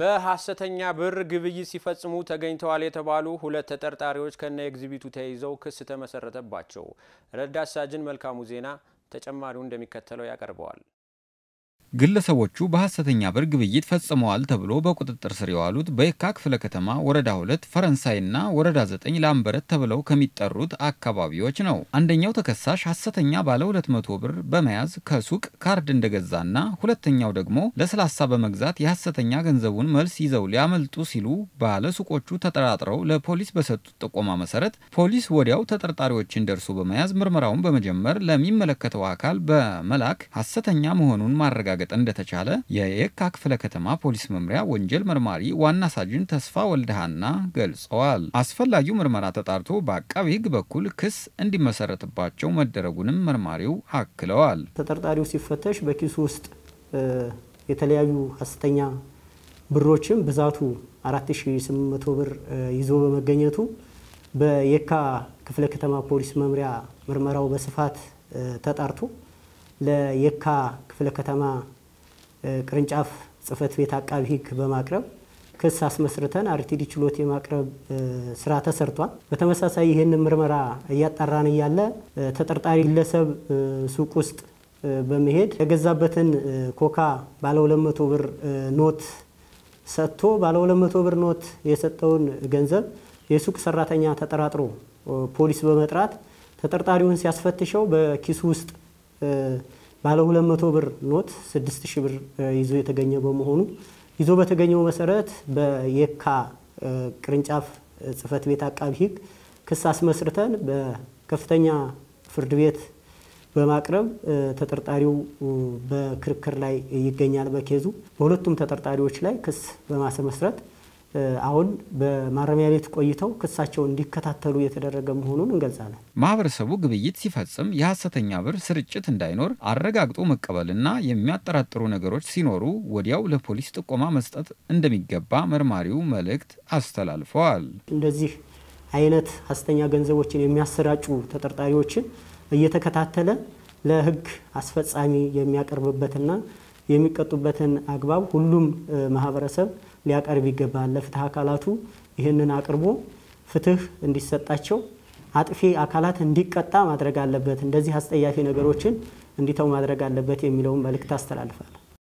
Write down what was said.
በሐሰተኛ ብር ግብይት ሲፈጽሙ ተገኝተዋል የተባሉ ሁለት ተጠርጣሪዎች ከነ ኤግዚቢቱ ተይዘው ክስ ተመሰረተባቸው። ረዳት ሳጅን መልካሙ ዜና ተጨማሪውን እንደሚከተለው ያቀርበዋል። ግለሰቦቹ በሐሰተኛ ብር ግብይት ፈጽመዋል ተብሎ በቁጥጥር ስር የዋሉት በየካ ክፍለ ከተማ ወረዳ 2 ፈረንሳይና ወረዳ 9 ላምበረት ተብለው ከሚጠሩት አካባቢዎች ነው። አንደኛው ተከሳሽ ሐሰተኛ ባለ 200 ብር በመያዝ ከሱቅ ካርድ እንደገዛና ሁለተኛው ደግሞ ለስላሳ በመግዛት የሐሰተኛ ገንዘቡን መልስ ይዘው ሊያመልጡ ሲሉ ባለ ሱቆቹ ተጠራጥረው ለፖሊስ በሰጡት ጥቆማ መሰረት ፖሊስ ወዲያው ተጠርጣሪዎችን ደርሶ በመያዝ ምርመራውን በመጀመር ለሚመለከተው አካል በመላክ ሐሰተኛ መሆኑን ማረጋገጥ እንደተቻለ የየካ ክፍለ ከተማ ፖሊስ መምሪያ ወንጀል መርማሪ ዋና ሳጅን ተስፋ ወልደሃና ገልጸዋል። አስፈላጊው ምርመራ ተጣርቶ በአቃቤ ሕግ በኩል ክስ እንዲመሰረትባቸው መደረጉንም መርማሪው አክለዋል። ተጠርጣሪው ሲፈተሽ በኪሱ ውስጥ የተለያዩ ሐሰተኛ ብሮችን ብዛቱ 4800 ብር ይዞ በመገኘቱ በየካ ክፍለ ከተማ ፖሊስ መምሪያ ምርመራው በስፋት ተጣርቶ ለየካ ክፍለ ከተማ ቅርንጫፍ ጽፈት ቤት አቃቤ ሕግ በማቅረብ ክስ አስመስርተን አርቲዲ ችሎት የማቅረብ ስራ ተሰርቷል። በተመሳሳይ ይሄን ምርመራ እያጣራን ያለ ተጠርጣሪ ግለሰብ ሱቅ ውስጥ በመሄድ የገዛበትን ኮካ ባለ 200 ብር ኖት ሰጥቶ ባለ 200 ብር ኖት የሰጠውን ገንዘብ የሱቅ ሰራተኛ ተጠራጥሮ ፖሊስ በመጥራት ተጠርጣሪውን ሲያስፈትሸው በኪሱ ውስጥ ባለ 200 ብር ኖት 6000 ብር ይዞ የተገኘ በመሆኑ ይዞ በተገኘው መሰረት በየካ ቅርንጫፍ ጽፈት ቤት አቃቤ ሕግ ክስ አስመስርተን በከፍተኛ ፍርድ ቤት በማቅረብ ተጠርጣሪው በክርክር ላይ ይገኛል። በኬዙ በሁለቱም ተጠርጣሪዎች ላይ ክስ በማስመስረት አሁን በማረሚያ ቤት ቆይተው ክሳቸው እንዲከታተሉ የተደረገ መሆኑን እንገልጻለን። ማህበረሰቡ ግብይት ሲፈጽም የሐሰተኛ ብር ስርጭት እንዳይኖር አረጋግጦ መቀበልና የሚያጠራጥሩ ነገሮች ሲኖሩ ወዲያው ለፖሊስ ጥቆማ መስጠት እንደሚገባ መርማሪው መልእክት አስተላልፈዋል። እንደዚህ አይነት ሐሰተኛ ገንዘቦችን የሚያሰራጩ ተጠርጣሪዎችን እየተከታተለ ለሕግ አስፈጻሚ የሚያቀርብበትና የሚቀጡበትን አግባብ ሁሉም ማህበረሰብ ሊያቀርብ ይገባል። ለፍትህ አካላቱ ይህንን አቅርቦ ፍትህ እንዲሰጣቸው አጥፊ አካላት እንዲቀጣ ማድረግ አለበት። እንደዚህ አስጠያፊ ነገሮችን እንዲተው ማድረግ አለበት የሚለውን መልእክት አስተላልፋለሁ።